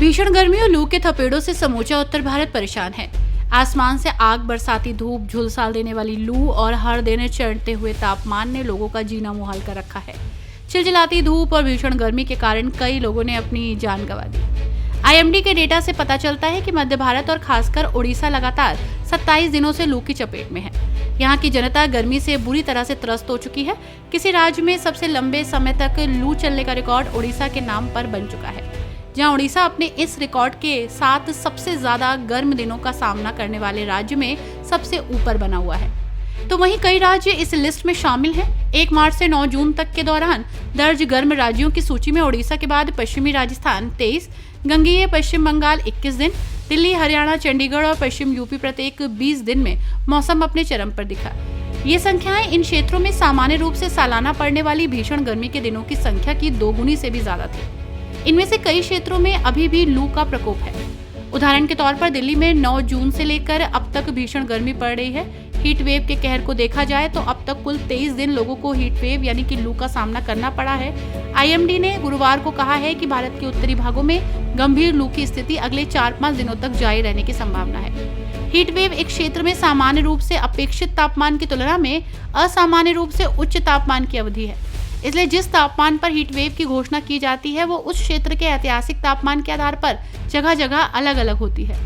भीषण गर्मी और लू के थपेड़ों से समूचा उत्तर भारत परेशान है। आसमान से आग, बरसाती धूप, झुलसाल देने वाली लू और हर दिन चढ़ते हुए तापमान ने लोगों का जीना मुहाल कर रखा है। चिलचिलाती धूप और भीषण गर्मी के कारण कई लोगों ने अपनी जान गंवा दी। आईएमडी के डेटा से पता चलता है कि मध्य भारत और खासकर ओडिशा लगातार 27 दिनों से लू की चपेट में है। यहाँ की जनता गर्मी से बुरी तरह से त्रस्त हो चुकी है। किसी राज्य में सबसे लंबे समय तक लू चलने का रिकॉर्ड ओडिशा के नाम पर बन चुका है, जहां ओडिशा अपने इस रिकॉर्ड के साथ सबसे ज्यादा गर्म दिनों का सामना करने वाले राज्य में सबसे ऊपर बना हुआ है। तो वहीं कई राज्य इस लिस्ट में शामिल हैं। 1 मार्च से 9 जून तक के दौरान दर्ज गर्म राज्यों की सूची में ओडिशा के बाद पश्चिमी राजस्थान 23, गंगेय पश्चिम बंगाल 21 दिन, दिल्ली, हरियाणा, चंडीगढ़ और पश्चिम यूपी प्रत्येक 20 दिन में मौसम अपने चरम पर दिखा। ये संख्याएं इन क्षेत्रों में सामान्य रूप से सालाना पड़ने वाली भीषण गर्मी के दिनों की संख्या की 2 गुनी से भी ज्यादा थी। इनमें से कई क्षेत्रों में अभी भी लू का प्रकोप है। उदाहरण के तौर पर दिल्ली में 9 जून से लेकर अब तक भीषण गर्मी पड़ रही है। हीट वेव के कहर को देखा जाए तो अब तक कुल 23 दिन लोगों को हीट वेव यानी कि लू का सामना करना पड़ा है। आईएमडी ने गुरुवार को कहा है कि भारत के उत्तरी भागों में गंभीर लू की स्थिति अगले 4-5 दिनों तक जारी रहने की संभावना है। हीट वेव एक क्षेत्र में सामान्य रूप से अपेक्षित तापमान की तुलना में असामान्य रूप से उच्च तापमान की अवधि है। इसलिए जिस तापमान पर हीट वेव की घोषणा की जाती है वो उस क्षेत्र के ऐतिहासिक तापमान के आधार पर जगह जगह अलग अलग होती है।